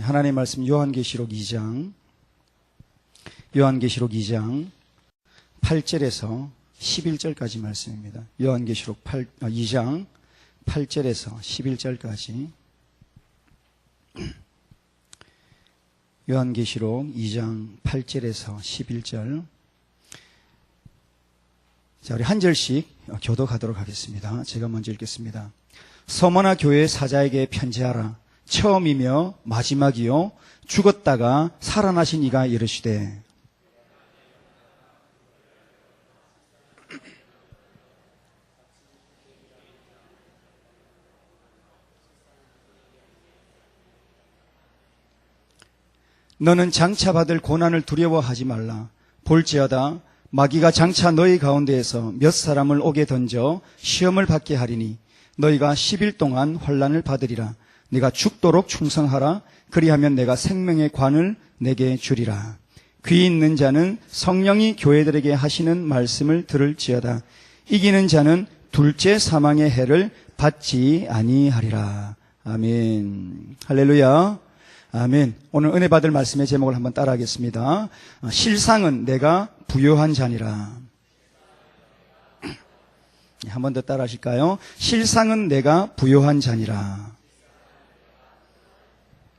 하나님의 말씀 요한계시록 2장 8절에서 11절까지 말씀입니다. 요한계시록 2장 8절에서 11절까지. 요한계시록 2장 8절에서 11절. 자, 우리 한 절씩 교독하도록 하겠습니다. 제가 먼저 읽겠습니다. 서머나 교회 사자에게 편지하라. 처음이며 마지막이요 죽었다가 살아나신 이가 이르시되 너는 장차 받을 고난을 두려워하지 말라. 볼지어다 마귀가 장차 너희 가운데에서 몇 사람을 옥에 던져 시험을 받게 하리니 너희가 10일 동안 환난을 받으리라. 네가 죽도록 충성하라. 그리하면 내가 생명의 관을 내게 주리라. 귀 있는 자는 성령이 교회들에게 하시는 말씀을 들을지어다. 이기는 자는 둘째 사망의 해를 받지 아니하리라. 아멘. 할렐루야. 아멘. 오늘 은혜 받을 말씀의 제목을 한번 따라하겠습니다. 실상은 내가 부요한 자니라. 한 번 더 따라 하실까요? 실상은 내가 부요한 자니라.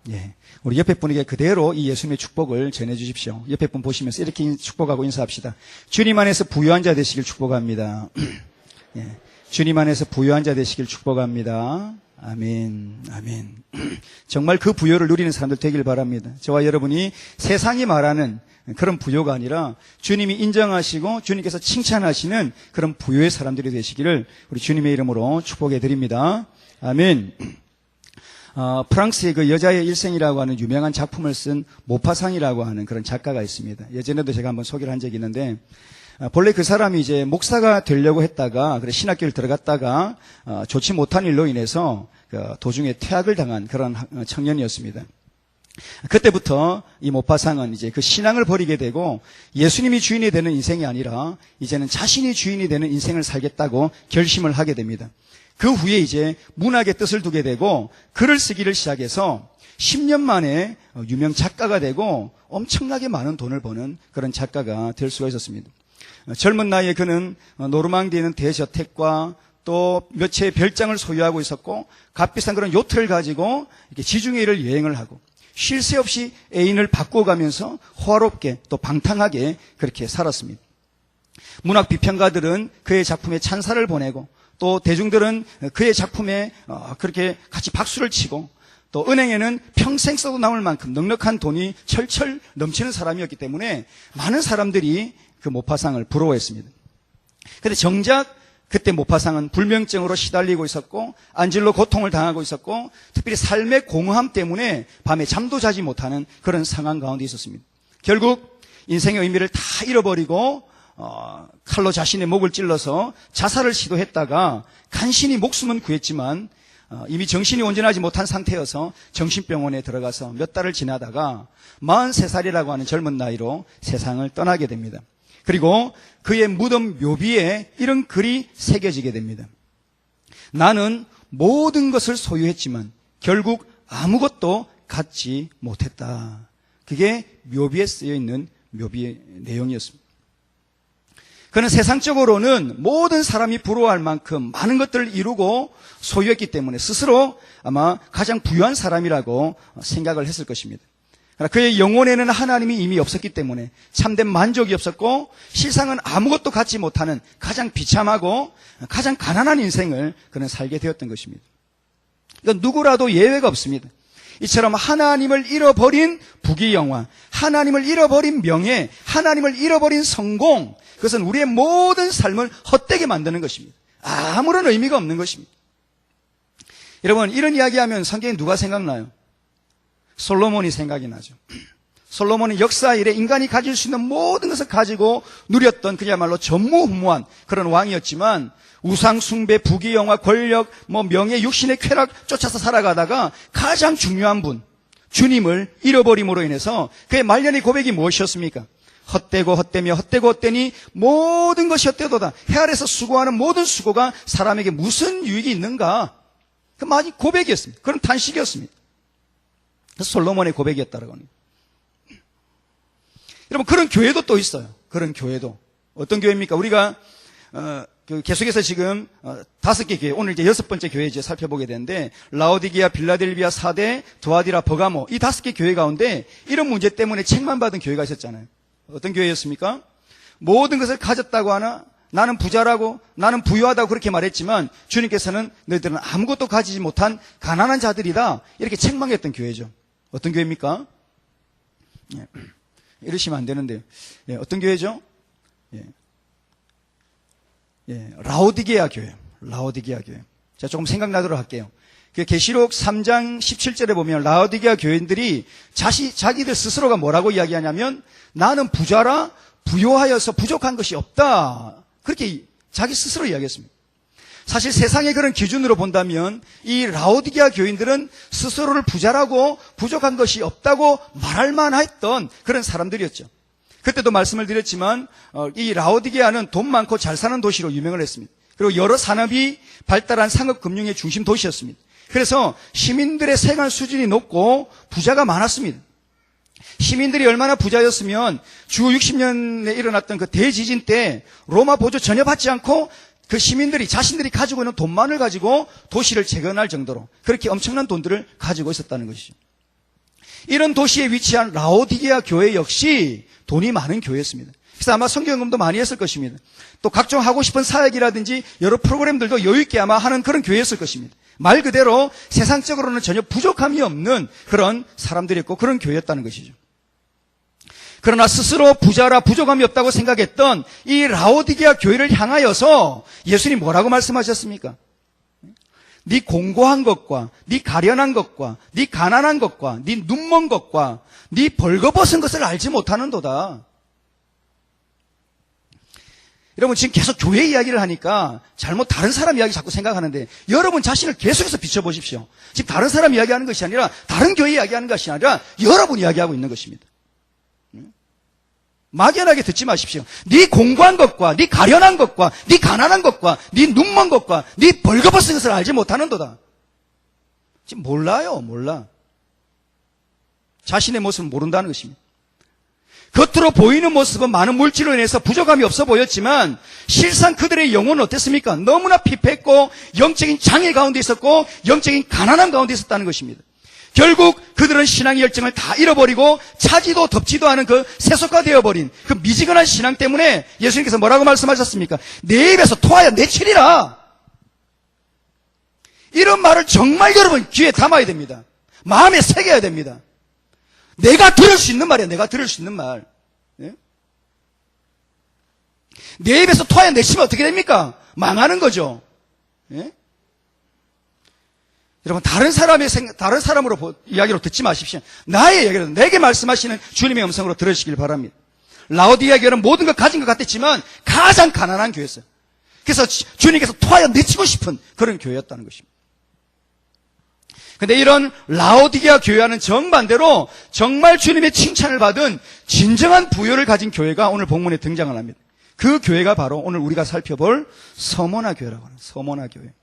예. 우리 옆에 분에게 그대로 이 예수님의 축복을 전해 주십시오. 옆에 분 보시면서 이렇게 축복하고 인사합시다. 주님 안에서 부요한 자 되시길 축복합니다. 예. 주님 안에서 부요한 자 되시길 축복합니다. 아멘, 아멘. 정말 그 부요를 누리는 사람들 되길 바랍니다. 저와 여러분이 세상이 말하는 그런 부요가 아니라 주님이 인정하시고 주님께서 칭찬하시는 그런 부요의 사람들이 되시기를 우리 주님의 이름으로 축복해 드립니다. 아멘. 프랑스의 그 여자의 일생이라고 하는 유명한 작품을 쓴 모파상이라고 하는 그런 작가가 있습니다. 예전에도 제가 한번 소개를 한 적이 있는데, 본래 그 사람이 이제 목사가 되려고 했다가, 그래 신학교를 들어갔다가, 좋지 못한 일로 인해서 그 도중에 퇴학을 당한 그런 청년이었습니다. 그때부터 이 모파상은 이제 그 신앙을 버리게 되고 예수님이 주인이 되는 인생이 아니라 이제는 자신이 주인이 되는 인생을 살겠다고 결심을 하게 됩니다. 그 후에 이제 문학의 뜻을 두게 되고 글을 쓰기를 시작해서 10년 만에 유명 작가가 되고 엄청나게 많은 돈을 버는 그런 작가가 될 수가 있었습니다. 젊은 나이에 그는 노르망디에 있는 대저택과 또 몇 채의 별장을 소유하고 있었고 값비싼 그런 요트를 가지고 이렇게 지중해 일을 여행을 하고 쉴 새 없이 애인을 바꿔가면서 호화롭게 또 방탕하게 그렇게 살았습니다. 문학 비평가들은 그의 작품에 찬사를 보내고 또 대중들은 그의 작품에 그렇게 같이 박수를 치고 또 은행에는 평생 써도 남을 만큼 넉넉한 돈이 철철 넘치는 사람이었기 때문에 많은 사람들이 그 모파상을 부러워했습니다. 그런데 정작 그때 모파상은 불면증으로 시달리고 있었고 안질로 고통을 당하고 있었고 특별히 삶의 공허함 때문에 밤에 잠도 자지 못하는 그런 상황 가운데 있었습니다. 결국 인생의 의미를 다 잃어버리고 칼로 자신의 목을 찔러서 자살을 시도했다가 간신히 목숨은 구했지만 이미 정신이 온전하지 못한 상태여서 정신병원에 들어가서 몇 달을 지나다가 43살이라고 하는 젊은 나이로 세상을 떠나게 됩니다. 그리고 그의 무덤 묘비에 이런 글이 새겨지게 됩니다. 나는 모든 것을 소유했지만 결국 아무것도 갖지 못했다. 그게 묘비에 쓰여 있는 묘비의 내용이었습니다. 그는 세상적으로는 모든 사람이 부러워할 만큼 많은 것들을 이루고 소유했기 때문에 스스로 아마 가장 부유한 사람이라고 생각을 했을 것입니다. 그러나 그의 영혼에는 하나님이 이미 없었기 때문에 참된 만족이 없었고 실상은 아무것도 갖지 못하는 가장 비참하고 가장 가난한 인생을 그는 살게 되었던 것입니다. 그러니까 누구라도 예외가 없습니다. 이처럼 하나님을 잃어버린 부귀영화, 하나님을 잃어버린 명예, 하나님을 잃어버린 성공, 그것은 우리의 모든 삶을 헛되게 만드는 것입니다. 아무런 의미가 없는 것입니다. 여러분, 이런 이야기하면 성경에 누가 생각나요? 솔로몬이 생각이 나죠. 솔로몬은 역사 이래 인간이 가질 수 있는 모든 것을 가지고 누렸던 그야말로 전무후무한 그런 왕이었지만 우상 숭배, 부귀영화, 권력, 명예, 육신의 쾌락 쫓아서 살아가다가 가장 중요한 분, 주님을 잃어버림으로 인해서 그의 말년의 고백이 무엇이었습니까? 헛되고 헛되며 헛되고 헛되니 모든 것이 헛되도다. 해 아래서 수고하는 모든 수고가 사람에게 무슨 유익이 있는가? 그 많이 고백이었습니다. 그런 탄식이었습니다. 그래서 솔로몬의 고백이었다라고 합니다. 여러분, 그런 교회도 또 있어요. 그런 교회도. 어떤 교회입니까? 우리가 계속해서 지금 5개 교회, 오늘 이제 6번째 교회 이제 살펴보게 되는데, 라오디게아, 빌라델비아, 사데, 두아디라, 버가모, 이 5개 교회 가운데 이런 문제 때문에 책만 받은 교회가 있었잖아요. 어떤 교회였습니까? 모든 것을 가졌다고 하나, 나는 부자라고, 나는 부유하다고 그렇게 말했지만 주님께서는 너희들은 아무것도 가지지 못한 가난한 자들이다, 이렇게 책망했던 교회죠. 어떤 교회입니까? 예. 이러시면 안 되는데요. 예, 어떤 교회죠? 예. 예, 라오디게아 교회. 라오디게아 교회. 자, 조금 생각나도록 할게요. 그 계시록 3장 17절에 보면 라오디게아 교인들이 자기들 스스로가 뭐라고 이야기하냐면, 나는 부자라 부요하여서 부족한 것이 없다, 그렇게 자기 스스로 이야기했습니다. 사실 세상의 그런 기준으로 본다면 이 라오디게아 교인들은 스스로를 부자라고 부족한 것이 없다고 말할 만했던 그런 사람들이었죠. 그때도 말씀을 드렸지만 이 라오디게아는 돈 많고 잘 사는 도시로 유명을 했습니다. 그리고 여러 산업이 발달한 상업금융의 중심 도시였습니다. 그래서 시민들의 생활 수준이 높고 부자가 많았습니다. 시민들이 얼마나 부자였으면 주 60년에 일어났던 그 대지진 때 로마 보조 전혀 받지 않고 그 시민들이 자신들이 가지고 있는 돈만을 가지고 도시를 재건할 정도로 그렇게 엄청난 돈들을 가지고 있었다는 것이죠. 이런 도시에 위치한 라오디게아 교회 역시 돈이 많은 교회였습니다. 그래서 아마 성경연금도 많이 했을 것입니다. 또 각종 하고 싶은 사역이라든지 여러 프로그램들도 여유 있게 아마 하는 그런 교회였을 것입니다. 말 그대로 세상적으로는 전혀 부족함이 없는 그런 사람들이었고 그런 교회였다는 것이죠. 그러나 스스로 부자라 부족함이 없다고 생각했던 이 라오디게아 교회를 향하여서 예수님이 뭐라고 말씀하셨습니까? 네 공고한 것과 네 가련한 것과 네 가난한 것과 네 눈먼 것과 네 벌거벗은 것을 알지 못하는도다. 여러분, 지금 계속 교회 이야기를 하니까 잘못 다른 사람 이야기 자꾸 생각하는데, 여러분 자신을 계속해서 비춰보십시오. 지금 다른 사람 이야기하는 것이 아니라, 다른 교회 이야기하는 것이 아니라 여러분 이야기하고 있는 것입니다. 막연하게 듣지 마십시오. 네 공고한 것과 네 가련한 것과 네 가난한 것과 네 눈먼 것과 네 벌거벗은 것을 알지 못하는도다. 지금 몰라. 자신의 모습을 모른다는 것입니다. 겉으로 보이는 모습은 많은 물질로 인해서 부족함이 없어 보였지만 실상 그들의 영혼은 어땠습니까? 너무나 피폐했고 영적인 장애 가운데 있었고 영적인 가난함 가운데 있었다는 것입니다. 결국 그들은 신앙의 열정을 다 잃어버리고 차지도 덮지도 않은 그 세속화되어버린 그 미지근한 신앙 때문에 예수님께서 뭐라고 말씀하셨습니까? 내 입에서 토하여 내치리라. 이런 말을 정말 여러분 귀에 담아야 됩니다. 마음에 새겨야 됩니다. 내가 들을 수 있는 말이에요. 내가 들을 수 있는 말. 예? 내 입에서 토하여 내치면 어떻게 됩니까? 망하는 거죠. 예? 여러분, 다른 사람으로 이야기로 듣지 마십시오. 나의 이야기로, 내게 말씀하시는 주님의 음성으로 들으시길 바랍니다. 라오디게아 교회는 모든 걸 가진 것 같았지만 가장 가난한 교회였어요. 그래서 주님께서 토하여 내치고 싶은 그런 교회였다는 것입니다. 근데 이런 라오디게아 교회와는 정반대로 정말 주님의 칭찬을 받은 진정한 부요를 가진 교회가 오늘 본문에 등장을 합니다. 그 교회가 바로 오늘 우리가 살펴볼 서모나 교회라고 하는 서모나 교회.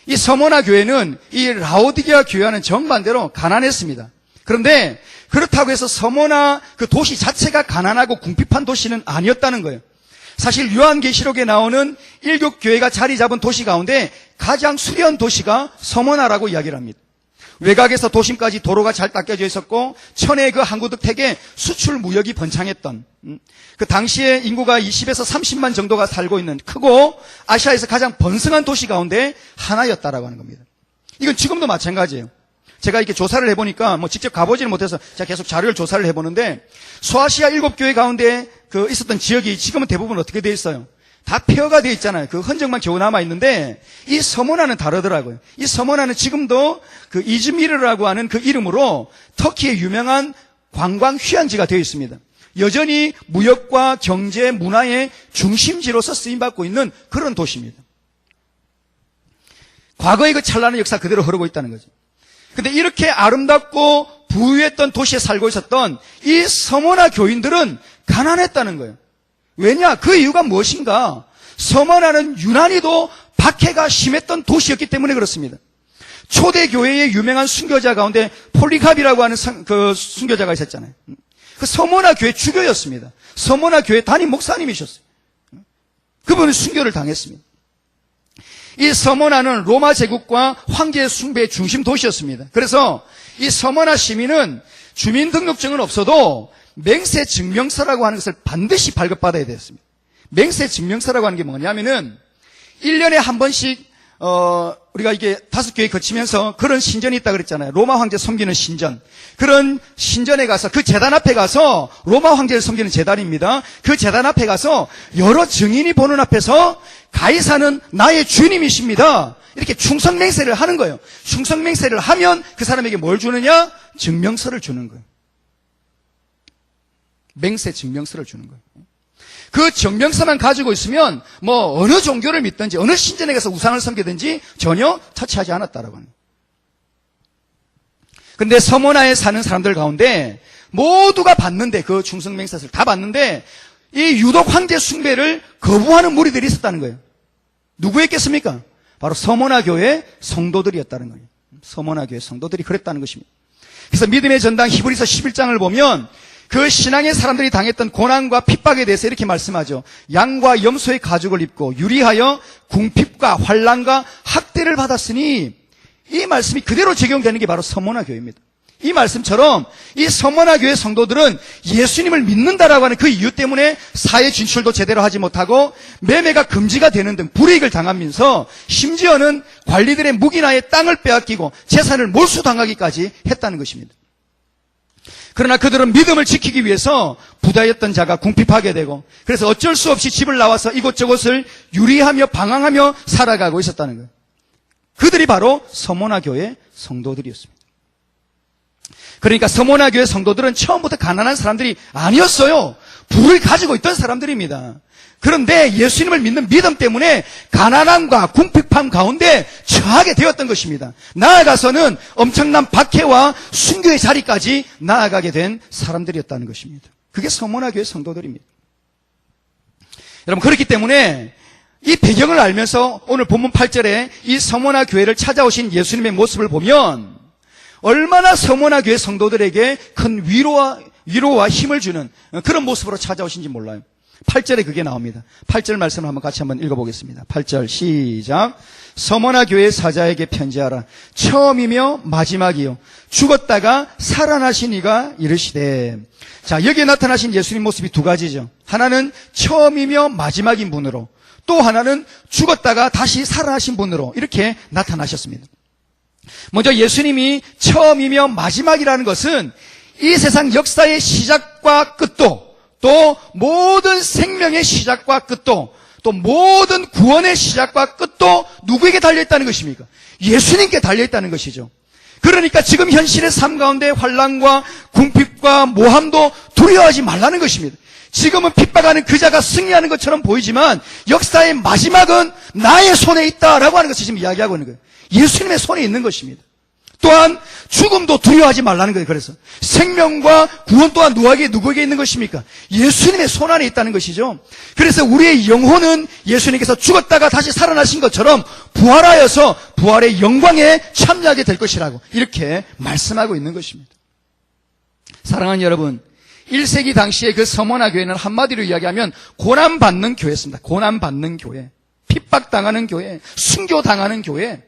이 서모나 교회는 이 라오디게아 교회와는 정반대로 가난했습니다. 그런데 그렇다고 해서 서모나 그 도시 자체가 가난하고 궁핍한 도시는 아니었다는 거예요. 사실 요한계시록에 나오는 7 교회가 자리 잡은 도시 가운데 가장 수려한 도시가 서모나라고 이야기를 합니다. 외곽에서 도심까지 도로가 잘 닦여져 있었고 천혜의 그 항구득택에 수출 무역이 번창했던 그 당시에 인구가 20에서 30만 정도가 살고 있는 크고 아시아에서 가장 번성한 도시 가운데 하나였다라고 하는 겁니다. 이건 지금도 마찬가지예요. 제가 이렇게 조사를 해보니까 뭐 직접 가보지는 못해서 제가 계속 자료를 조사를 해보는데 소아시아 7교회 가운데 그 있었던 지역이 지금은 대부분 어떻게 되어 있어요? 다 폐허가 되어 있잖아요. 그 흔적만 겨우 남아 있는데 이 서모나는 다르더라고요. 이 서모나는 지금도 그 이즈미르라고 하는 그 이름으로 터키의 유명한 관광 휴양지가 되어 있습니다. 여전히 무역과 경제, 문화의 중심지로서 쓰임받고 있는 그런 도시입니다. 과거의 그 찬란한 역사 그대로 흐르고 있다는 거죠. 근데 이렇게 아름답고 부유했던 도시에 살고 있었던 이 서모나 교인들은 가난했다는 거예요. 왜냐? 그 이유가 무엇인가? 서모나는 유난히도 박해가 심했던 도시였기 때문에 그렇습니다. 초대 교회의 유명한 순교자 가운데 폴리갑이라고 하는 그 순교자가 있었잖아요. 그 서모나 교회 주교였습니다. 서모나 교회 담임 목사님이셨어요. 그분은 순교를 당했습니다. 이 서모나는 로마 제국과 황제 숭배의 중심 도시였습니다. 그래서 이 서모나 시민은 주민등록증은 없어도 맹세 증명서라고 하는 것을 반드시 발급받아야 되었습니다. 맹세 증명서라고 하는 게 뭐냐면은 1년에 한 번씩 우리가 이게 5교회 거치면서 그런 신전이 있다 그랬잖아요. 로마 황제 섬기는 신전. 그런 신전에 가서 그 제단 앞에 가서 로마 황제를 섬기는 제단입니다. 그 제단 앞에 가서 여러 증인이 보는 앞에서 가이사는 나의 주님이십니다. 이렇게 충성맹세를 하는 거예요. 충성맹세를 하면 그 사람에게 뭘 주느냐? 증명서를 주는 거예요. 맹세 증명서를 주는 거예요. 그 증명서만 가지고 있으면 뭐 어느 종교를 믿든지 어느 신전에 가서 우상을 섬기든지 전혀 터치하지 않았다라고 합니다. 그런데 서모나에 사는 사람들 가운데 모두가 봤는데 그 충성맹세를 다 봤는데 이 유독 황제 숭배를 거부하는 무리들이 있었다는 거예요. 누구였겠습니까? 바로 서모나 교회 성도들이었다는 거예요. 서모나 교회 성도들이 그랬다는 것입니다. 그래서 믿음의 전당 히브리서 11장을 보면 그 신앙의 사람들이 당했던 고난과 핍박에 대해서 이렇게 말씀하죠. 양과 염소의 가죽을 입고 유리하여 궁핍과 환난과 학대를 받았으니, 이 말씀이 그대로 적용되는 게 바로 서모나 교회입니다. 이 말씀처럼 이 서모나 교회 성도들은 예수님을 믿는다라고 하는 그 이유 때문에 사회 진출도 제대로 하지 못하고 매매가 금지가 되는 등 불이익을 당하면서 심지어는 관리들의 묵인하에 땅을 빼앗기고 재산을 몰수당하기까지 했다는 것입니다. 그러나 그들은 믿음을 지키기 위해서 부자였던 자가 궁핍하게 되고, 그래서 어쩔 수 없이 집을 나와서 이곳저곳을 유리하며 방황하며 살아가고 있었다는 거예요. 그들이 바로 서모나 교회 성도들이었습니다. 그러니까 서모나 교회 성도들은 처음부터 가난한 사람들이 아니었어요. 부를 가지고 있던 사람들입니다. 그런데 예수님을 믿는 믿음 때문에 가난함과 궁핍함 가운데 처하게 되었던 것입니다. 나아가서는 엄청난 박해와 순교의 자리까지 나아가게 된 사람들이었다는 것입니다. 그게 서모나 교회 성도들입니다. 여러분, 그렇기 때문에 이 배경을 알면서 오늘 본문 8절에 이 서모나 교회를 찾아오신 예수님의 모습을 보면 얼마나 서모나 교회 성도들에게 큰 위로와 힘을 주는 그런 모습으로 찾아오신지 몰라요. 8절에 그게 나옵니다. 8절 말씀을 같이 한번 읽어보겠습니다. 8절 시작. 서모나 교회 사자에게 편지하라. 처음이며 마지막이요 죽었다가 살아나신 이가 이르시되. 자, 여기에 나타나신 예수님 모습이 두 가지죠. 하나는 처음이며 마지막인 분으로, 또 하나는 죽었다가 다시 살아나신 분으로 이렇게 나타나셨습니다. 먼저 예수님이 처음이며 마지막이라는 것은 이 세상 역사의 시작과 끝도, 또 모든 생명의 시작과 끝도, 또 모든 구원의 시작과 끝도 누구에게 달려있다는 것입니까? 예수님께 달려있다는 것이죠. 그러니까 지금 현실의 삶 가운데 환난과 궁핍과 모함도 두려워하지 말라는 것입니다. 지금은 핍박하는 그 자가 승리하는 것처럼 보이지만 역사의 마지막은 나의 손에 있다라고 하는 것을 지금 이야기하고 있는 거예요. 예수님의 손에 있는 것입니다. 또한 죽음도 두려워하지 말라는 거예요. 그래서 생명과 구원 또한 누구에게 있는 것입니까? 예수님의 손 안에 있다는 것이죠. 그래서 우리의 영혼은 예수님께서 죽었다가 다시 살아나신 것처럼 부활하여서 부활의 영광에 참여하게 될 것이라고 이렇게 말씀하고 있는 것입니다. 사랑하는 여러분, 1세기 당시에 그 서모나 교회는 한마디로 이야기하면 고난받는 교회였습니다. 고난받는 교회, 핍박당하는 교회, 순교당하는 교회.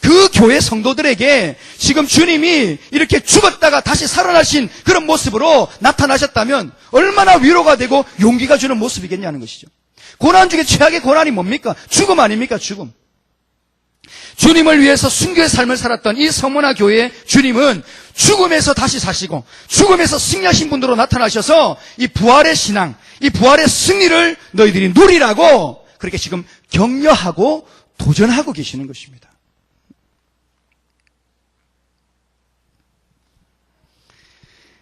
그 교회 성도들에게 지금 주님이 이렇게 죽었다가 다시 살아나신 그런 모습으로 나타나셨다면 얼마나 위로가 되고 용기가 주는 모습이겠냐는 것이죠. 고난 중에 최악의 고난이 뭡니까? 죽음 아닙니까? 죽음. 주님을 위해서 순교의 삶을 살았던 이 서모나 교회의 주님은 죽음에서 다시 사시고 죽음에서 승리하신 분으로 나타나셔서 이 부활의 신앙, 이 부활의 승리를 너희들이 누리라고 그렇게 지금 격려하고 도전하고 계시는 것입니다.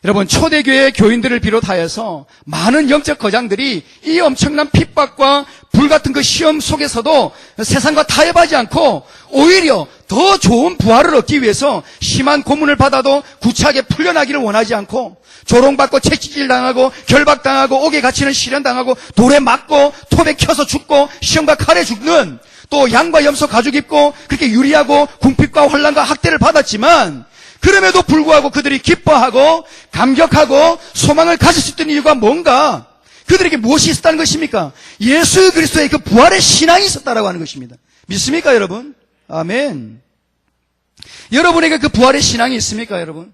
여러분, 초대교회 교인들을 비롯하여서 많은 영적 거장들이 이 엄청난 핍박과 불같은 그 시험 속에서도 세상과 타협하지 않고 오히려 더 좋은 부활을 얻기 위해서 심한 고문을 받아도 구차하게 풀려나기를 원하지 않고 조롱받고 채찍질 당하고 결박당하고 옥에 갇히는 시련당하고 돌에 맞고 톱에 켜서 죽고 시험과 칼에 죽는, 또 양과 염소 가죽 입고 그렇게 유리하고 궁핍과 환난과 학대를 받았지만 그럼에도 불구하고 그들이 기뻐하고 감격하고 소망을 가질 수 있던 이유가 뭔가? 그들에게 무엇이 있었다는 것입니까? 예수 그리스도의 그 부활의 신앙이 있었다라고 하는 것입니다. 믿습니까, 여러분? 아멘. 여러분에게 그 부활의 신앙이 있습니까, 여러분?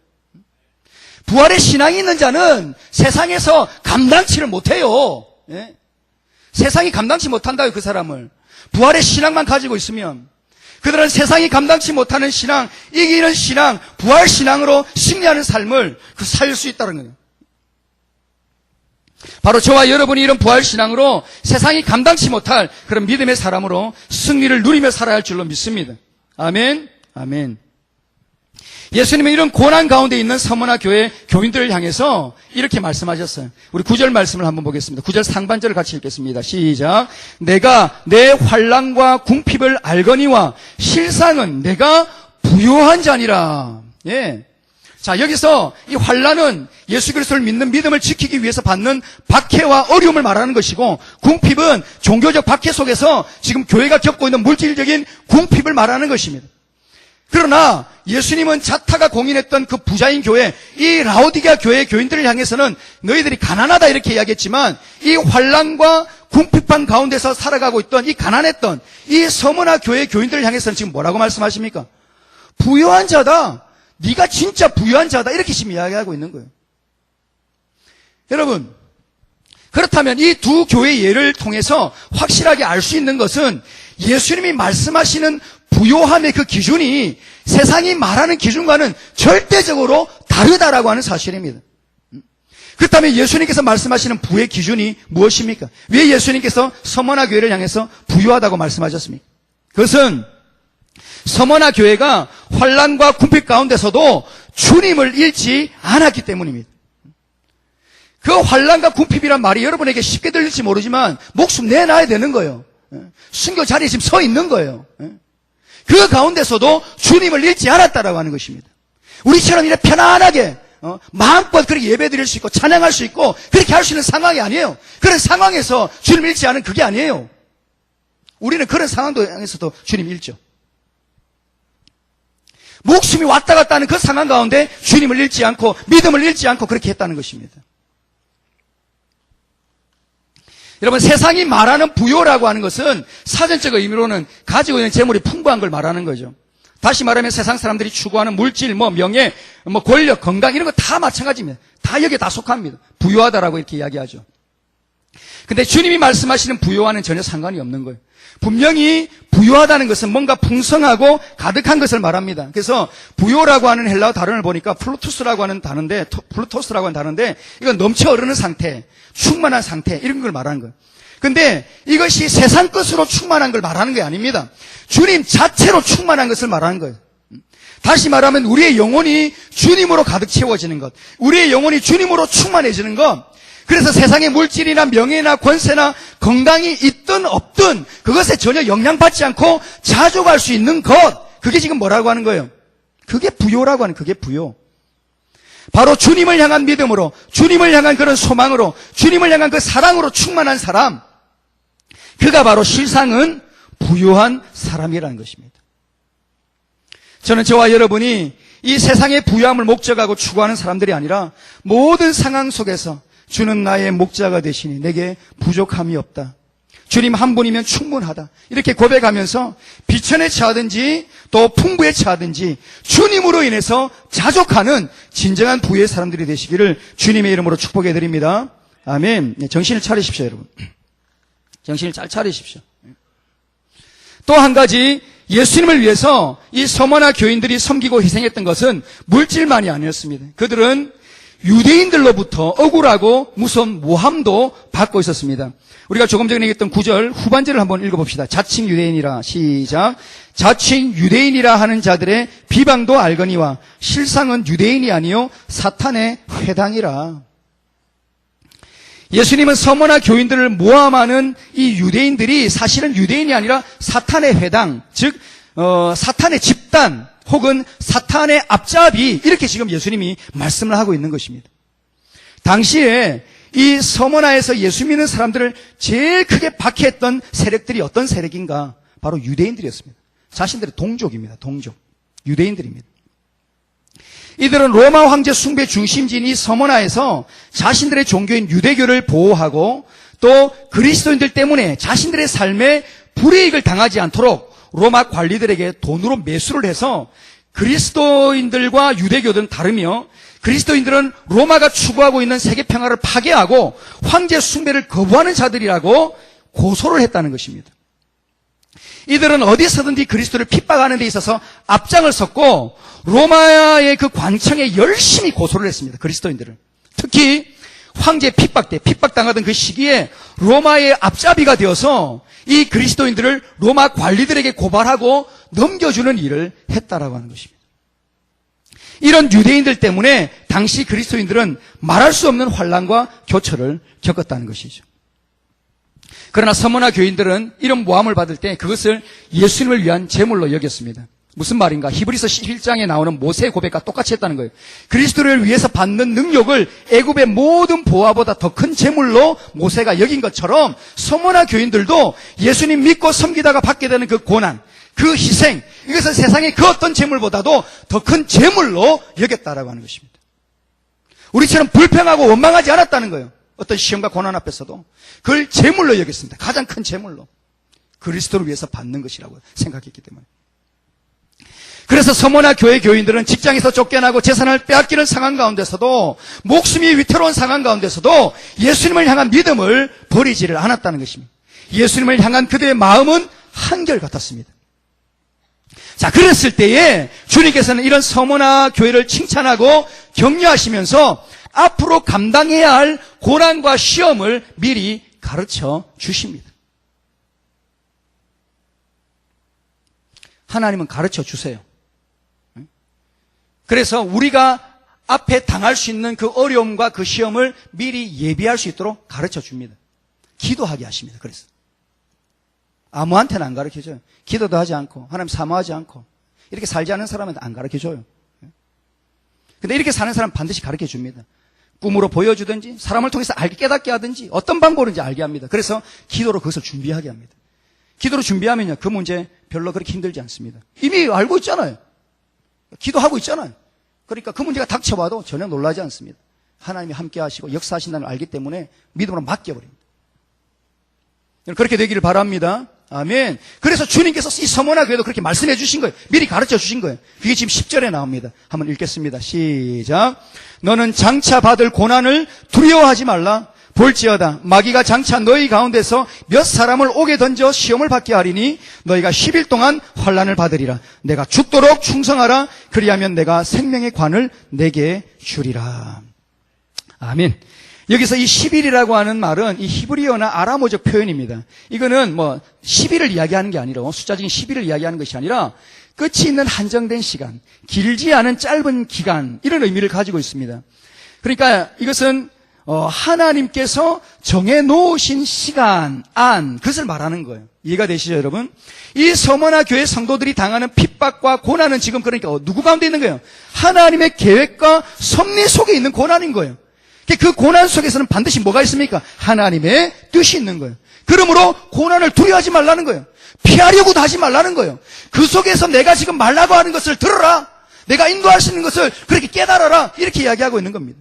부활의 신앙이 있는 자는 세상에서 감당치를 못해요. 예? 세상이 감당치 못한다요, 그 사람을. 부활의 신앙만 가지고 있으면 그들은 세상이 감당치 못하는 신앙, 이기는 신앙, 부활 신앙으로 승리하는 삶을 살 수 있다는 거예요. 바로 저와 여러분이 이런 부활 신앙으로 세상이 감당치 못할 그런 믿음의 사람으로 승리를 누리며 살아야 할 줄로 믿습니다. 아멘. 아멘. 예수님은 이런 고난 가운데 있는 서머나 교회 교인들을 향해서 이렇게 말씀하셨어요. 우리 9절 말씀을 한번 보겠습니다. 9절 상반절을 같이 읽겠습니다. 시작. 내가 내 환난과 궁핍을 알거니와 실상은 내가 부요한 자니라. 예. 자, 여기서 이 환난은 예수 그리스도를 믿는 믿음을 지키기 위해서 받는 박해와 어려움을 말하는 것이고, 궁핍은 종교적 박해 속에서 지금 교회가 겪고 있는 물질적인 궁핍을 말하는 것입니다. 그러나 예수님은 자타가 공인했던 그 부자인 교회, 이 라오디게아 교회의 교인들을 향해서는 너희들이 가난하다 이렇게 이야기했지만, 이 환난과 궁핍한 가운데서 살아가고 있던 이 가난했던 이 서머나 교회의 교인들을 향해서는 지금 뭐라고 말씀하십니까? 부유한 자다. 네가 진짜 부유한 자다. 이렇게 지금 이야기하고 있는 거예요. 여러분, 그렇다면 이 두 교회의 예를 통해서 확실하게 알 수 있는 것은 예수님이 말씀하시는 부요함의 그 기준이 세상이 말하는 기준과는 절대적으로 다르다라고 하는 사실입니다. 그렇다면 예수님께서 말씀하시는 부의 기준이 무엇입니까? 왜 예수님께서 서머나 교회를 향해서 부유하다고 말씀하셨습니까? 그것은 서머나 교회가 환난과 궁핍 가운데서도 주님을 잃지 않았기 때문입니다. 그 환난과 궁핍이란 말이 여러분에게 쉽게 들릴지 모르지만 목숨 내놔야 되는 거예요. 순교 자리에 지금 서 있는 거예요. 그 가운데서도 주님을 잃지 않았다라고 하는 것입니다. 우리처럼 이렇게 편안하게 마음껏 그렇게 예배드릴 수 있고 찬양할 수 있고 그렇게 할 수 있는 상황이 아니에요. 그런 상황에서 주님을 잃지 않은 그게 아니에요. 우리는 그런 상황에서도 주님 잃죠. 목숨이 왔다 갔다 하는 그 상황 가운데 주님을 잃지 않고 믿음을 잃지 않고 그렇게 했다는 것입니다. 여러분, 세상이 말하는 부요라고 하는 것은 사전적 의미로는 가지고 있는 재물이 풍부한 걸 말하는 거죠. 다시 말하면 세상 사람들이 추구하는 물질, 명예, 권력, 건강 이런 거 다 마찬가지입니다. 다 여기에 다 속합니다. 부요하다라고 이렇게 이야기하죠. 근데 주님이 말씀하시는 부요와는 전혀 상관이 없는 거예요. 분명히 부요하다는 것은 뭔가 풍성하고 가득한 것을 말합니다. 그래서 부요라고 하는 헬라어 단어를 보니까 플루토스라고 하는 단어인데 이건 넘쳐 흐르는 상태, 충만한 상태 이런 걸 말하는 거예요. 근데 이것이 세상 것으로 충만한 걸 말하는 게 아닙니다. 주님 자체로 충만한 것을 말하는 거예요. 다시 말하면 우리의 영혼이 주님으로 가득 채워지는 것, 우리의 영혼이 주님으로 충만해지는 것, 그래서 세상의 물질이나 명예나 권세나 건강이 있든 없든 그것에 전혀 영향받지 않고 자족할 수 있는 것, 그게 지금 뭐라고 하는 거예요? 그게 부요라고 하는, 그게 부요. 바로 주님을 향한 믿음으로, 주님을 향한 그런 소망으로, 주님을 향한 그 사랑으로 충만한 사람, 그가 바로 실상은 부요한 사람이라는 것입니다. 저는 저와 여러분이 이 세상의 부요함을 목적하고 추구하는 사람들이 아니라 모든 상황 속에서 주는 나의 목자가 되시니 내게 부족함이 없다. 주님 한 분이면 충분하다. 이렇게 고백하면서 비천에 처하든지 또 풍부에 처하든지 주님으로 인해서 자족하는 진정한 부유의 사람들이 되시기를 주님의 이름으로 축복해 드립니다. 아멘. 정신을 차리십시오, 여러분. 정신을 잘 차리십시오. 또 한 가지, 예수님을 위해서 이 서머나 교인들이 섬기고 희생했던 것은 물질만이 아니었습니다. 그들은 유대인들로부터 억울하고 무서운 모함도 받고 있었습니다. 우리가 조금 전에 얘기했던 9절 후반절을 한번 읽어봅시다. 자칭 유대인이라, 시작. 자칭 유대인이라 하는 자들의 비방도 알거니와 실상은 유대인이 아니요 사탄의 회당이라. 예수님은 서머나 교인들을 모함하는 이 유대인들이 사실은 유대인이 아니라 사탄의 회당, 즉 사탄의 집단 혹은 사탄의 앞잡이, 이렇게 지금 예수님이 말씀을 하고 있는 것입니다. 당시에 이 서머나에서 예수 믿는 사람들을 제일 크게 박해했던 세력들이 어떤 세력인가? 바로 유대인들이었습니다. 자신들의 동족입니다. 동족. 유대인들입니다. 이들은 로마 황제 숭배 중심지인 이 서머나에서 자신들의 종교인 유대교를 보호하고 또 그리스도인들 때문에 자신들의 삶에 불이익을 당하지 않도록 로마 관리들에게 돈으로 매수를 해서 그리스도인들과 유대교들은 다르며 그리스도인들은 로마가 추구하고 있는 세계 평화를 파괴하고 황제 숭배를 거부하는 자들이라고 고소를 했다는 것입니다. 이들은 어디서든지 그리스도를 핍박하는 데 있어서 앞장을 섰고 로마의 그 관청에 열심히 고소를 했습니다. 그리스도인들을. 특히 황제 핍박 때 핍박당하던 그 시기에 로마의 앞잡이가 되어서 이 그리스도인들을 로마 관리들에게 고발하고 넘겨주는 일을 했다라고 하는 것입니다. 이런 유대인들 때문에 당시 그리스도인들은 말할 수 없는 환난과 교처를 겪었다는 것이죠. 그러나 서머나 교인들은 이런 모함을 받을 때 그것을 예수님을 위한 제물로 여겼습니다. 무슨 말인가? 히브리서 11장에 나오는 모세의 고백과 똑같이 했다는 거예요. 그리스도를 위해서 받는 능력을 애굽의 모든 보화보다 더 큰 제물로 모세가 여긴 것처럼 서머나 교인들도 예수님 믿고 섬기다가 받게 되는 그 고난, 그 희생, 이것은 세상의 그 어떤 제물보다도 더 큰 제물로 여겼다라고 하는 것입니다. 우리처럼 불평하고 원망하지 않았다는 거예요. 어떤 시험과 고난 앞에서도 그걸 제물로 여겼습니다. 가장 큰 제물로. 그리스도를 위해서 받는 것이라고 생각했기 때문에. 그래서 서머나 교회 교인들은 직장에서 쫓겨나고 재산을 빼앗기는 상황 가운데서도 목숨이 위태로운 상황 가운데서도 예수님을 향한 믿음을 버리지를 않았다는 것입니다. 예수님을 향한 그들의 마음은 한결같았습니다. 자, 그랬을 때에 주님께서는 이런 서머나 교회를 칭찬하고 격려하시면서 앞으로 감당해야 할 고난과 시험을 미리 가르쳐 주십니다. 하나님은 가르쳐 주세요. 그래서 우리가 앞에 당할 수 있는 그 어려움과 그 시험을 미리 예비할 수 있도록 가르쳐 줍니다. 기도하게 하십니다. 그래서 아무한테는 안 가르쳐줘요. 기도도 하지 않고 하나님 사모하지 않고 이렇게 살지 않는 사람한테 안 가르쳐줘요. 근데 이렇게 사는 사람 반드시 가르쳐 줍니다. 꿈으로 보여주든지 사람을 통해서 알게 깨닫게 하든지 어떤 방법인지 알게 합니다. 그래서 기도로 그것을 준비하게 합니다. 기도로 준비하면요 그 문제 별로 그렇게 힘들지 않습니다. 이미 알고 있잖아요. 기도하고 있잖아요. 그러니까 그 문제가 닥쳐와도 전혀 놀라지 않습니다. 하나님이 함께 하시고 역사하신다는 걸 알기 때문에 믿음으로 맡겨버립니다. 그렇게 되기를 바랍니다. 아멘. 그래서 주님께서 이 서머나 교회도 그렇게 말씀해 주신 거예요. 미리 가르쳐 주신 거예요. 그게 지금 10절에 나옵니다. 한번 읽겠습니다. 시작. 너는 장차 받을 고난을 두려워하지 말라. 볼지어다 마귀가 장차 너희 가운데서 몇 사람을 옥에 던져 시험을 받게 하리니 너희가 10일 동안 환난을 받으리라. 내가 죽도록 충성하라. 그리하면 내가 생명의 관을 내게 주리라. 아멘. 여기서 이 10일이라고 하는 말은 이 히브리어나 아람어적 표현입니다. 이거는 10일을 이야기하는 게 아니라 숫자적인 10일을 이야기하는 것이 아니라 끝이 있는 한정된 시간, 길지 않은 짧은 기간, 이런 의미를 가지고 있습니다. 그러니까 이것은 하나님께서 정해놓으신 시간, 그것을 말하는 거예요. 이해가 되시죠, 여러분? 이 서머나 교회 성도들이 당하는 핍박과 고난은 지금 그러니까 누구 가운데 있는 거예요? 하나님의 계획과 섭리 속에 있는 고난인 거예요. 그 고난 속에서는 반드시 뭐가 있습니까? 하나님의 뜻이 있는 거예요. 그러므로 고난을 두려워하지 말라는 거예요. 피하려고도 하지 말라는 거예요. 그 속에서 내가 지금 말라고 하는 것을 들어라. 내가 인도할 수 있는 것을 그렇게 깨달아라. 이렇게 이야기하고 있는 겁니다.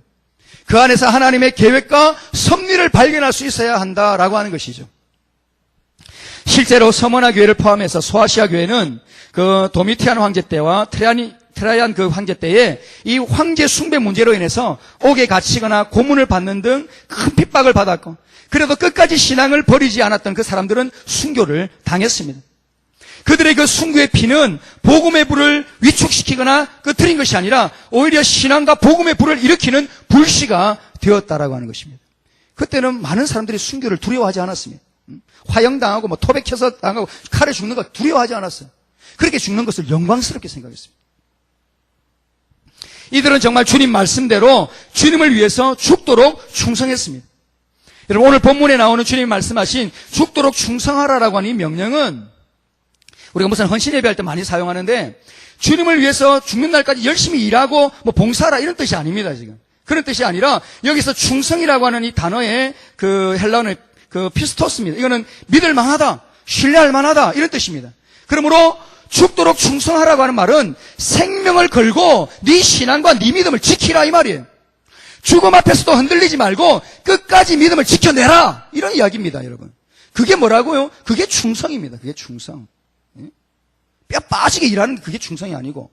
그 안에서 하나님의 계획과 섭리를 발견할 수 있어야 한다라고 하는 것이죠. 실제로 서머나 교회를 포함해서 소아시아 교회는 그 도미티안 황제 때와 트라이안 그 황제 때에 이 황제 숭배 문제로 인해서 옥에 갇히거나 고문을 받는 등 큰 핍박을 받았고, 그래도 끝까지 신앙을 버리지 않았던 그 사람들은 순교를 당했습니다. 그들의 그 순교의 피는 복음의 불을 위축시키거나 끄트린 것이 아니라 오히려 신앙과 복음의 불을 일으키는 불씨가 되었다라고 하는 것입니다. 그때는 많은 사람들이 순교를 두려워하지 않았습니다. 화형당하고 토백혀서 당하고 칼에 죽는 거 두려워하지 않았어요. 그렇게 죽는 것을 영광스럽게 생각했습니다. 이들은 정말 주님 말씀대로 주님을 위해서 죽도록 충성했습니다. 여러분, 오늘 본문에 나오는 주님이 말씀하신 죽도록 충성하라라고 하는 이 명령은 우리가 무슨 헌신 예배할 때 많이 사용하는데 주님을 위해서 죽는 날까지 열심히 일하고 봉사하라 이런 뜻이 아닙니다. 지금 그런 뜻이 아니라 여기서 충성이라고 하는 이 단어의 그 헬라어는 그 피스토스입니다. 이거는 믿을 만하다, 신뢰할 만하다 이런 뜻입니다. 그러므로 죽도록 충성하라고 하는 말은 생명을 걸고 네 신앙과 네 믿음을 지키라 이 말이에요. 죽음 앞에서도 흔들리지 말고 끝까지 믿음을 지켜내라 이런 이야기입니다, 여러분. 그게 뭐라고요? 그게 충성입니다. 그게 충성. 뼈 빠지게 일하는 그게 충성이 아니고,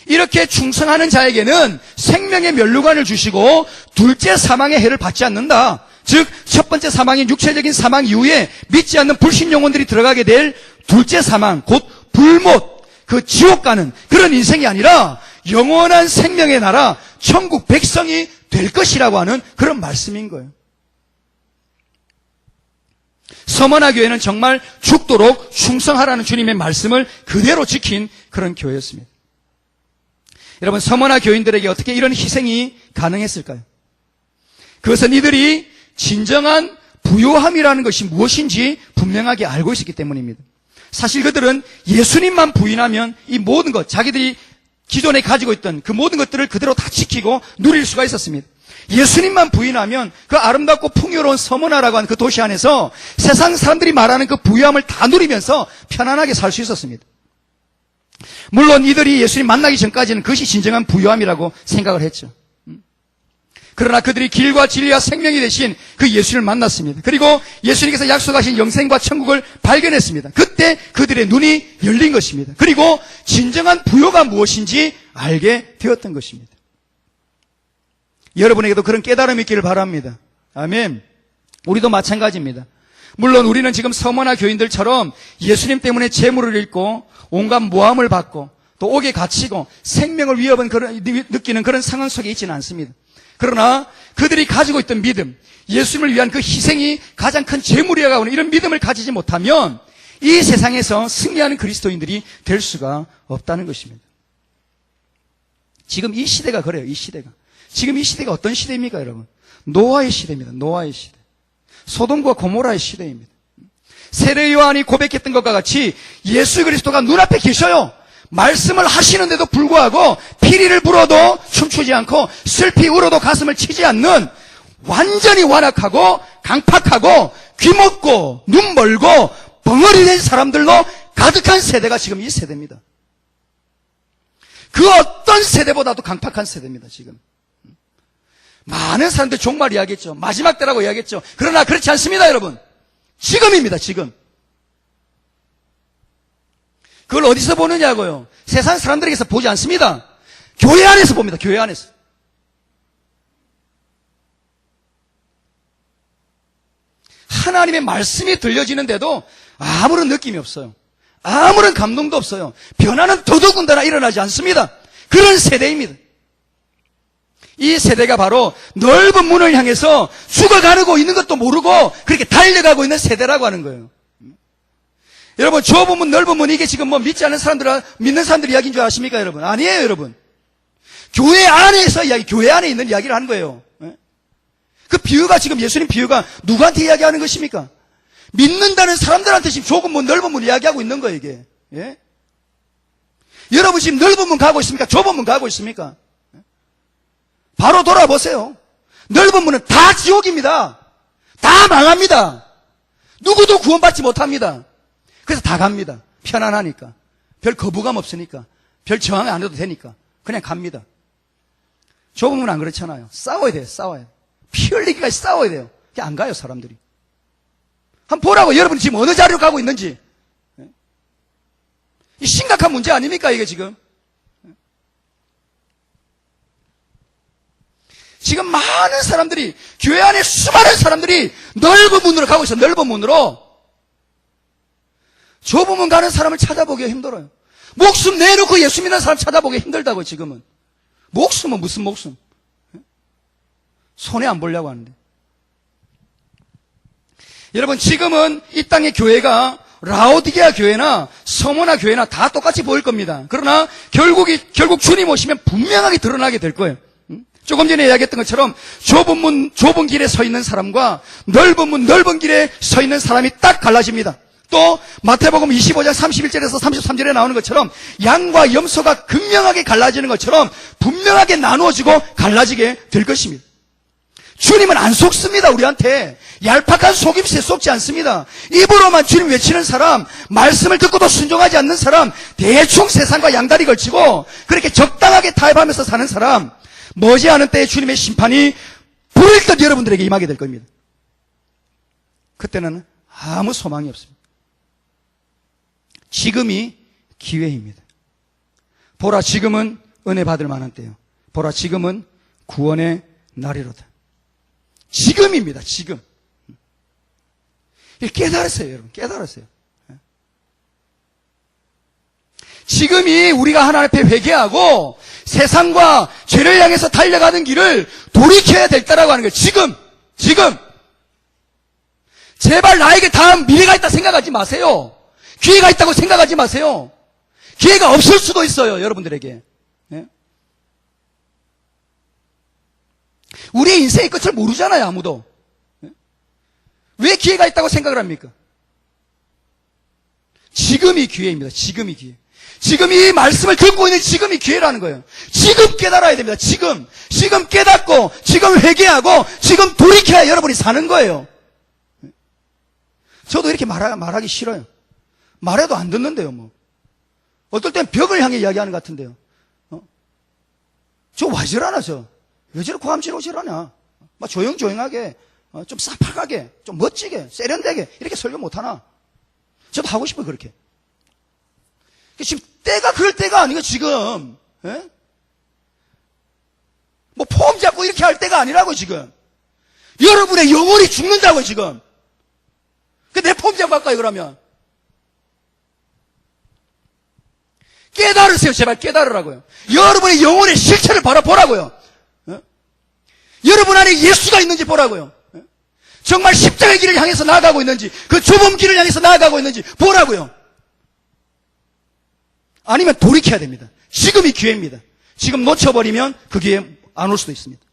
이렇게 충성하는 자에게는 생명의 면류관을 주시고 둘째 사망의 해를 받지 않는다. 즉 첫 번째 사망인 육체적인 사망 이후에 믿지 않는 불신 영혼들이 들어가게 될 둘째 사망, 곧 불못, 그 지옥 가는 그런 인생이 아니라 영원한 생명의 나라 천국 백성이 될 것이라고 하는 그런 말씀인 거예요. 서머나 교회는 정말 죽도록 충성하라는 주님의 말씀을 그대로 지킨 그런 교회였습니다. 여러분, 서머나 교인들에게 어떻게 이런 희생이 가능했을까요? 그것은 이들이 진정한 부요함이라는 것이 무엇인지 분명하게 알고 있었기 때문입니다. 사실 그들은 예수님만 부인하면 이 모든 것, 자기들이 기존에 가지고 있던 그 모든 것들을 그대로 다 지키고 누릴 수가 있었습니다. 예수님만 부인하면 그 아름답고 풍요로운 서머나라고 하는 그 도시 안에서 세상 사람들이 말하는 그 부유함을 다 누리면서 편안하게 살 수 있었습니다. 물론 이들이 예수님 만나기 전까지는 그것이 진정한 부유함이라고 생각을 했죠. 그러나 그들이 길과 진리와 생명이 되신 그 예수를 만났습니다. 그리고 예수님께서 약속하신 영생과 천국을 발견했습니다. 그때 그들의 눈이 열린 것입니다. 그리고 진정한 부요가 무엇인지 알게 되었던 것입니다. 여러분에게도 그런 깨달음이 있기를 바랍니다. 아멘. 우리도 마찬가지입니다. 물론 우리는 지금 서머나 교인들처럼 예수님 때문에 재물을 잃고 온갖 모함을 받고 또 옥에 갇히고 생명을 느끼는 그런 상황 속에 있지는 않습니다. 그러나 그들이 가지고 있던 믿음, 예수님을 위한 그 희생이 가장 큰 재물이라고 하는 이런 믿음을 가지지 못하면 이 세상에서 승리하는 그리스도인들이 될 수가 없다는 것입니다. 지금 이 시대가 그래요. 이 시대가. 지금 이 시대가 어떤 시대입니까, 여러분? 노아의 시대입니다. 노아의 시대. 소돔과 고모라의 시대입니다. 세례 요한이 고백했던 것과 같이 예수 그리스도가 눈앞에 계셔요. 말씀을 하시는데도 불구하고 피리를 불어도 춤추지 않고 슬피 울어도 가슴을 치지 않는 완전히 완악하고 강팍하고 귀먹고 눈 멀고 벙어리 된 사람들로 가득한 세대가 지금 이 세대입니다. 그 어떤 세대보다도 강팍한 세대입니다. 지금 많은 사람들 종말 이야기했죠. 마지막 때라고 이야기했죠. 그러나 그렇지 않습니다, 여러분. 지금입니다. 지금. 그걸 어디서 보느냐고요? 세상 사람들에게서 보지 않습니다. 교회 안에서 봅니다. 교회 안에서. 하나님의 말씀이 들려지는데도 아무런 느낌이 없어요. 아무런 감동도 없어요. 변화는 더더군다나 일어나지 않습니다. 그런 세대입니다. 이 세대가 바로 넓은 문을 향해서 죽어가고 있는 것도 모르고 그렇게 달려가고 있는 세대라고 하는 거예요. 여러분, 좁은 문, 넓은 문, 이게 지금 뭐 믿지 않는 사람들, 믿는 사람들 이야기인 줄 아십니까, 여러분? 아니에요, 여러분. 교회 안에서 이야기, 교회 안에 있는 이야기를 하는 거예요. 그 비유가 지금 예수님 비유가 누구한테 이야기하는 것입니까? 믿는다는 사람들한테 지금 좁은 문, 넓은 문 이야기하고 있는 거예요, 이게. 예? 여러분 지금 넓은 문 가고 있습니까? 좁은 문 가고 있습니까? 바로 돌아보세요. 넓은 문은 다 지옥입니다. 다 망합니다. 누구도 구원받지 못합니다. 그래서 다 갑니다. 편안하니까. 별 거부감 없으니까. 별 저항 안 해도 되니까. 그냥 갑니다. 좁은 문은 안 그렇잖아요. 싸워야 돼요. 싸워야 돼요. 피 흘리기까지 싸워야 돼요. 그냥 안 가요, 사람들이. 한번 보라고, 여러분이 지금 어느 자리로 가고 있는지. 이 심각한 문제 아닙니까, 이게 지금? 지금 많은 사람들이, 교회 안에 수많은 사람들이 넓은 문으로 가고 있어요. 넓은 문으로. 좁은 문 가는 사람을 찾아보기가 힘들어요. 목숨 내놓고 예수 믿는 사람 찾아보기 힘들다고, 지금은. 목숨은 무슨 목숨? 손해 안 보려고 하는데. 여러분, 지금은 이 땅의 교회가 라오디게아 교회나 서머나 교회나 다 똑같이 보일 겁니다. 그러나 결국 주님 오시면 분명하게 드러나게 될 거예요. 조금 전에 이야기했던 것처럼 좁은 문, 좁은 길에 서 있는 사람과 넓은 문, 넓은 길에 서 있는 사람이 딱 갈라집니다. 또 마태복음 25장 31절에서 33절에 나오는 것처럼 양과 염소가 극명하게 갈라지는 것처럼 분명하게 나누어지고 갈라지게 될 것입니다. 주님은 안 속습니다. 우리한테 얄팍한 속임수에 속지 않습니다. 입으로만 주님 외치는 사람, 말씀을 듣고도 순종하지 않는 사람, 대충 세상과 양다리 걸치고 그렇게 적당하게 타협하면서 사는 사람, 머지않은 때에 주님의 심판이 불일 듯 여러분들에게 임하게 될 겁니다. 그때는 아무 소망이 없습니다. 지금이 기회입니다. 보라, 지금은 은혜 받을 만한 때요. 보라, 지금은 구원의 날이로다. 지금입니다. 지금. 깨달았어요, 여러분. 깨달았어요. 지금이 우리가 하나님 앞에 회개하고 세상과 죄를 향해서 달려가는 길을 돌이켜야 될 때라고 하는 거예요. 지금. 제발 나에게 다음 미래가 있다 생각하지 마세요. 기회가 있다고 생각하지 마세요. 기회가 없을 수도 있어요, 여러분들에게. 우리의 인생의 끝을 모르잖아요, 아무도. 왜 기회가 있다고 생각을 합니까? 지금이 기회입니다. 지금이 기회. 지금 이 말씀을 듣고 있는 지금이 기회라는 거예요. 지금 깨달아야 됩니다. 지금 깨닫고, 지금 회개하고, 지금 돌이켜야 여러분이 사는 거예요. 저도 이렇게 말하기 싫어요. 말해도 안 듣는데요, 뭐. 어떨 땐 벽을 향해 이야기하는 것 같은데요. 저 와 저러나, 왜 저렇게 고함지로 저러냐. 막 조용하게, 좀 싹팍하게, 좀 멋지게, 세련되게, 이렇게 설교 못하나. 저도 하고 싶어요, 그렇게. 지금 때가 그럴 때가 아니고, 지금. 예? 뭐, 폼 잡고 이렇게 할 때가 아니라고, 지금. 여러분의 영혼이 죽는다고, 지금. 내 폼 잡고 할까요, 그러면? 깨달으세요, 제발 깨달으라고요. 여러분의 영혼의 실체를 바라보라고요. 여러분 안에 예수가 있는지 보라고요. 정말 십자가의 길을 향해서 나아가고 있는지, 그 좁은 길을 향해서 나아가고 있는지 보라고요. 아니면 돌이켜야 됩니다. 지금이 기회입니다. 지금 놓쳐버리면 그 기회 안 올 수도 있습니다.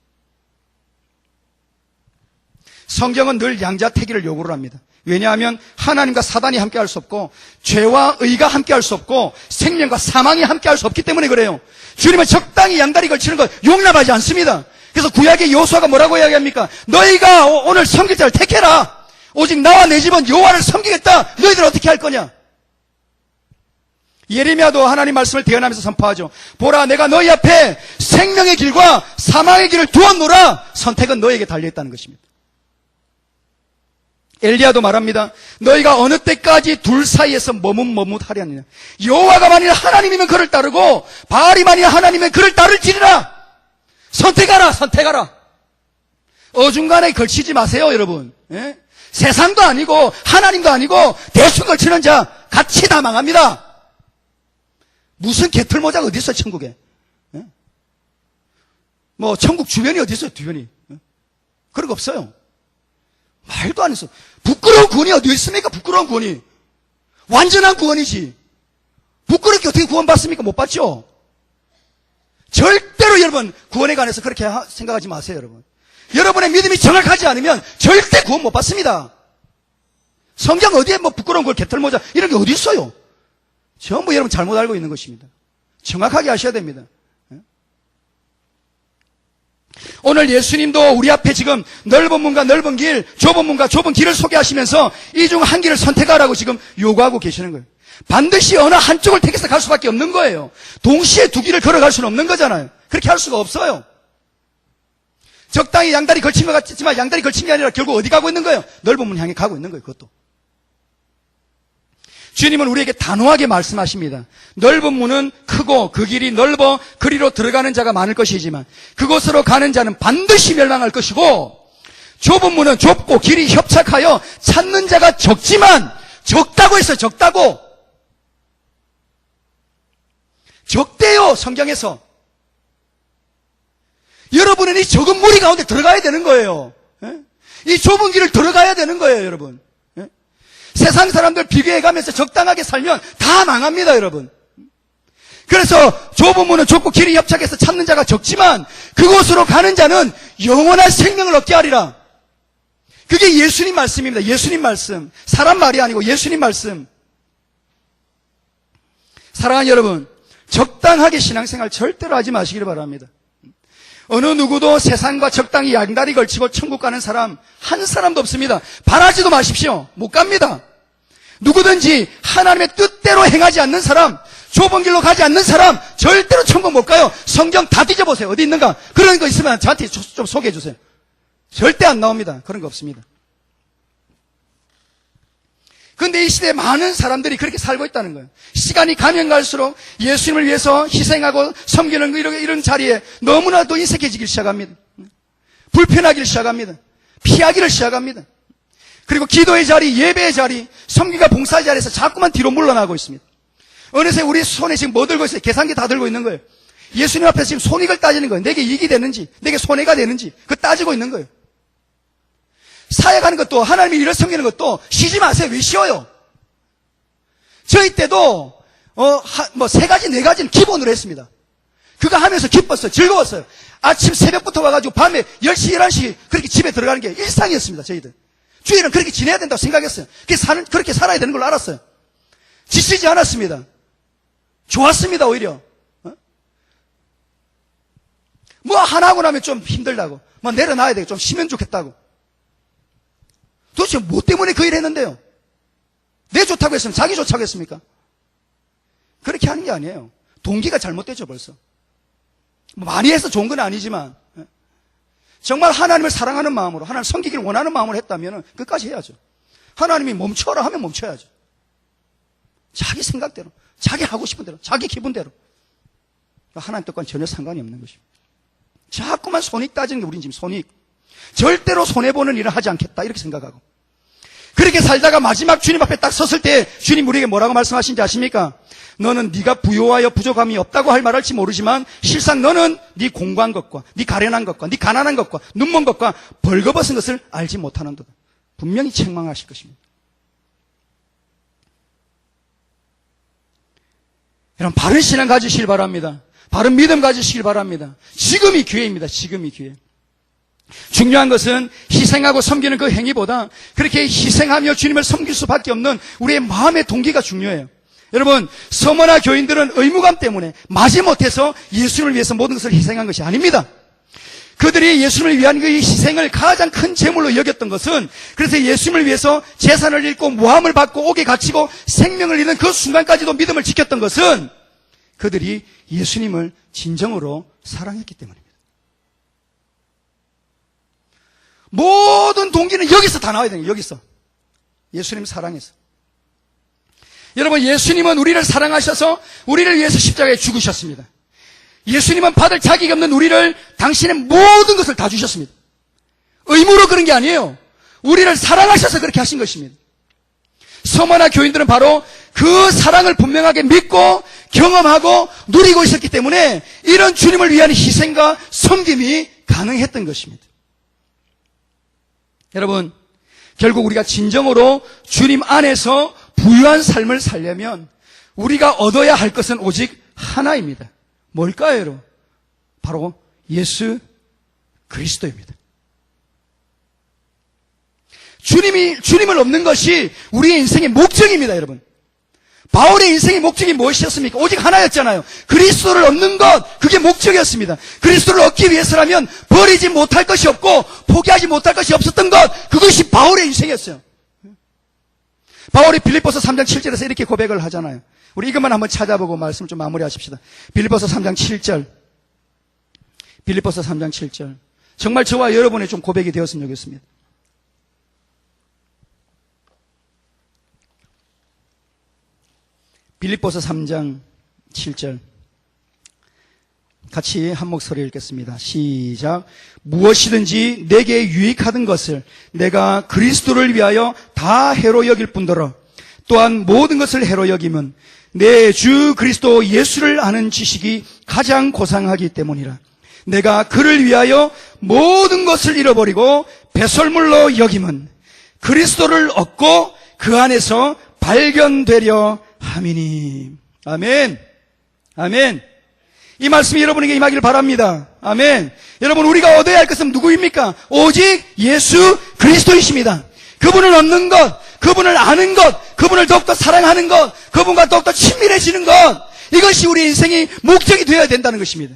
성경은 늘 양자택일을 요구를 합니다. 왜냐하면 하나님과 사단이 함께할 수 없고 죄와 의가 함께할 수 없고 생명과 사망이 함께할 수 없기 때문에 그래요. 주님은 적당히 양다리 걸치는 것 용납하지 않습니다. 그래서 구약의 여호수아가 뭐라고 이야기합니까? 너희가 오늘 섬길 자를 택해라. 오직 나와 내 집은 여호와를 섬기겠다. 너희들 어떻게 할 거냐? 예레미야도 하나님 말씀을 대언하면서 선포하죠. 보라, 내가 너희 앞에 생명의 길과 사망의 길을 두었노라. 선택은 너희에게 달려있다는 것입니다. 엘리야도 말합니다. 너희가 어느 때까지 둘 사이에서 머뭇하려느냐. 여호와가 만일 하나님이면 그를 따르고 바알이 만일 하나님이면 그를 따를지니라. 선택하라. 어중간에 걸치지 마세요, 여러분. 예? 세상도 아니고 하나님도 아니고 대충 걸치는 자 같이 다 망합니다. 무슨 개털모자가 어디 있어요, 천국에? 예? 뭐 천국 주변이 어디 있어요, 주변이? 예? 그런 거 없어요. 말도 안 했어. 부끄러운 구원이 어디 있습니까? 부끄러운 구원이. 완전한 구원이지. 부끄럽게 어떻게 구원받습니까? 못 받죠? 절대로 여러분 구원에 관해서 그렇게 생각하지 마세요, 여러분. 여러분의 믿음이 정확하지 않으면 절대 구원 못 받습니다. 성경 어디에 뭐 부끄러운 걸 개털모자 이런 게 어디 있어요? 전부 여러분 잘못 알고 있는 것입니다. 정확하게 아셔야 됩니다. 오늘 예수님도 우리 앞에 지금 넓은 문과 넓은 길, 좁은 문과 좁은 길을 소개하시면서 이 중 한 길을 선택하라고 지금 요구하고 계시는 거예요. 반드시 어느 한쪽을 택해서 갈 수밖에 없는 거예요. 동시에 두 길을 걸어갈 수는 없는 거잖아요. 그렇게 할 수가 없어요. 적당히 양다리 걸친 것 같지만 양다리 걸친 게 아니라 결국 어디 가고 있는 거예요? 넓은 문 향해 가고 있는 거예요. 그것도. 주님은 우리에게 단호하게 말씀하십니다. 넓은 문은 크고 그 길이 넓어 그리로 들어가는 자가 많을 것이지만 그곳으로 가는 자는 반드시 멸망할 것이고 좁은 문은 좁고 길이 협착하여 찾는 자가 적지만 적다고 했어요. 적대요, 성경에서. 여러분은 이 적은 무리 가운데 들어가야 되는 거예요. 이 좁은 길을 들어가야 되는 거예요, 여러분. 세상 사람들 비교해가면서 적당하게 살면 다 망합니다, 여러분. 그래서 좁은 문은 좁고 길이 협착해서 찾는 자가 적지만 그곳으로 가는 자는 영원한 생명을 얻게 하리라. 그게 예수님 말씀입니다. 예수님 말씀. 사람 말이 아니고 예수님 말씀. 사랑하는 여러분, 적당하게 신앙생활 절대로 하지 마시기를 바랍니다. 어느 누구도 세상과 적당히 양다리 걸치고 천국 가는 사람 한 사람도 없습니다. 바라지도 마십시오. 못 갑니다. 누구든지 하나님의 뜻대로 행하지 않는 사람, 좁은 길로 가지 않는 사람 절대로 천국 못 가요. 성경 다 뒤져보세요. 어디 있는가? 그런 거 있으면 저한테 좀 소개해 주세요. 절대 안 나옵니다. 그런 거 없습니다. 그런데 이 시대에 많은 사람들이 그렇게 살고 있다는 거예요. 시간이 가면 갈수록 예수님을 위해서 희생하고 섬기는 이런 자리에 너무나도 인색해지기 시작합니다. 불편하기를 시작합니다. 피하기를 시작합니다. 그리고 기도의 자리, 예배의 자리, 섬기가 봉사의 자리에서 자꾸만 뒤로 물러나고 있습니다. 어느새 우리 손에 지금 뭐 들고 있어요? 계산기 다 들고 있는 거예요. 예수님 앞에서 지금 손익을 따지는 거예요. 내게 이익이 되는지, 내게 손해가 되는지, 그거 따지고 있는 거예요. 사역하는 것도, 하나님의 일을 섬기는 것도 쉬지 마세요. 왜 쉬어요? 저희 때도, 세 가지, 네 가지는 기본으로 했습니다. 그거 하면서 기뻤어요. 즐거웠어요. 아침 새벽부터 와가지고 밤에 10시, 11시 그렇게 집에 들어가는 게 일상이었습니다. 저희들. 주일은 그렇게 지내야 된다고 생각했어요. 그렇게 살아야 되는 걸 알았어요. 지치지 않았습니다. 좋았습니다, 오히려. 뭐 하나 하고 나면 좀 힘들다고. 뭐 내려놔야 되고 좀 쉬면 좋겠다고. 도대체 뭐 때문에 그 일을 했는데요? 내 좋다고 했으면 자기 좋다고 했습니까? 그렇게 하는 게 아니에요. 동기가 잘못됐죠, 벌써. 뭐 많이 해서 좋은 건 아니지만 정말 하나님을 사랑하는 마음으로, 하나님 섬기기를 원하는 마음으로 했다면 끝까지 해야죠. 하나님이 멈춰라 하면 멈춰야죠. 자기 생각대로, 자기 하고 싶은 대로, 자기 기분대로. 하나님 뜻과는 전혀 상관이 없는 것입니다. 자꾸만 손익 따지는 게 우린 지금 손익. 절대로 손해보는 일을 하지 않겠다 이렇게 생각하고. 그렇게 살다가 마지막 주님 앞에 딱 섰을 때 주님 우리에게 뭐라고 말씀하신지 아십니까? 너는 네가 부요하여 부족함이 없다고 할 말할지 모르지만 실상 너는 네 공고한 것과 네 가련한 것과 네 가난한 것과 눈먼 것과 벌거벗은 것을 알지 못하는도다. 분명히 책망하실 것입니다. 여러분 바른 신앙 가지시길 바랍니다. 바른 믿음 가지시길 바랍니다. 지금이 기회입니다. 지금이 기회. 중요한 것은 희생하고 섬기는 그 행위보다 그렇게 희생하며 주님을 섬길 수밖에 없는 우리의 마음의 동기가 중요해요. 여러분, 서머나 교인들은 의무감 때문에 마지못해서 예수님을 위해서 모든 것을 희생한 것이 아닙니다. 그들이 예수님을 위한 그 희생을 가장 큰 제물로 여겼던 것은 그래서 예수님을 위해서 재산을 잃고 모함을 받고 옥에 갇히고 생명을 잃는 그 순간까지도 믿음을 지켰던 것은 그들이 예수님을 진정으로 사랑했기 때문입니다. 모든 동기는 여기서 다 나와야 돼요. 여기서. 예수님 사랑해서. 여러분, 예수님은 우리를 사랑하셔서 우리를 위해서 십자가에 죽으셨습니다. 예수님은 받을 자격이 없는 우리를 당신의 모든 것을 다 주셨습니다. 의무로 그런 게 아니에요. 우리를 사랑하셔서 그렇게 하신 것입니다. 서머나 교인들은 바로 그 사랑을 분명하게 믿고 경험하고 누리고 있었기 때문에 이런 주님을 위한 희생과 섬김이 가능했던 것입니다. 여러분, 결국 우리가 진정으로 주님 안에서 부유한 삶을 살려면 우리가 얻어야 할 것은 오직 하나입니다. 뭘까요, 여러분? 바로 예수 그리스도입니다. 주님을 얻는 것이 우리의 인생의 목적입니다, 여러분. 바울의 인생의 목적이 무엇이었습니까? 오직 하나였잖아요. 그리스도를 얻는 것, 그게 목적이었습니다. 그리스도를 얻기 위해서라면 버리지 못할 것이 없고 포기하지 못할 것이 없었던 것, 그것이 바울의 인생이었어요. 바울이 빌립보서 3장 7절에서 이렇게 고백을 하잖아요. 우리 이것만 한번 찾아보고 말씀 좀 마무리하십시다. 빌립보서 3장 7절. 빌립보서 3장 7절. 정말 저와 여러분의 좀 고백이 되었으면 좋겠습니다. 빌립보서 3장 7절. 같이 한 목소리 읽겠습니다. 시작. 무엇이든지 내게 유익하던 것을 내가 그리스도를 위하여 다 해로 여길 뿐더러 또한 모든 것을 해로 여김은 내 주 그리스도 예수를 아는 지식이 가장 고상하기 때문이라. 내가 그를 위하여 모든 것을 잃어버리고 배설물로 여김은 그리스도를 얻고 그 안에서 발견되려 함이니. 아멘. 아멘. 이 말씀이 여러분에게 임하기를 바랍니다. 아멘. 여러분, 우리가 얻어야 할 것은 누구입니까? 오직 예수 그리스도이십니다. 그분을 얻는 것, 그분을 아는 것, 그분을 더욱더 사랑하는 것, 그분과 더욱더 친밀해지는 것, 이것이 우리 인생의 목적이 되어야 된다는 것입니다.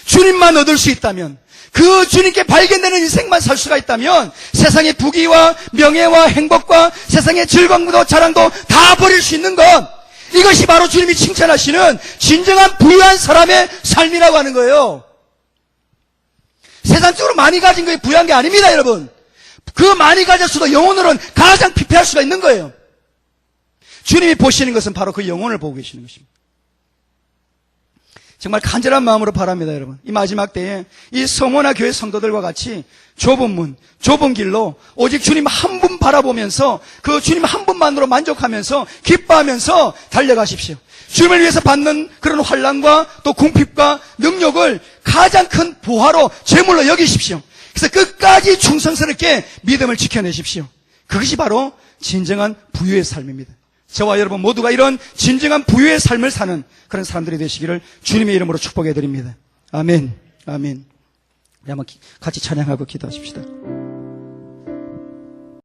주님만 얻을 수 있다면, 그 주님께 발견되는 인생만 살 수가 있다면 세상의 부귀와 명예와 행복과 세상의 즐거움도 자랑도 다 버릴 수 있는 것, 이것이 바로 주님이 칭찬하시는 진정한 부유한 사람의 삶이라고 하는 거예요. 세상적으로 많이 가진 게 부유한 게 아닙니다, 여러분. 그 많이 가졌어도 영혼으로는 가장 피폐할 수가 있는 거예요. 주님이 보시는 것은 바로 그 영혼을 보고 계시는 것입니다. 정말 간절한 마음으로 바랍니다, 여러분. 이 마지막 때에 이 성원화 교회 성도들과 같이 좁은 문, 좁은 길로 오직 주님 한 분 바라보면서 그 주님 한 분만으로 만족하면서 기뻐하면서 달려가십시오. 주님을 위해서 받는 그런 환난과 또 궁핍과 능력을 가장 큰 보화로 제물로 여기십시오. 그래서 끝까지 충성스럽게 믿음을 지켜내십시오. 그것이 바로 진정한 부유의 삶입니다. 저와 여러분 모두가 이런 진정한 부유의 삶을 사는 그런 사람들이 되시기를 주님의 이름으로 축복해 드립니다. 아멘. 아멘. 우리 한번 같이 찬양하고 기도하십시다.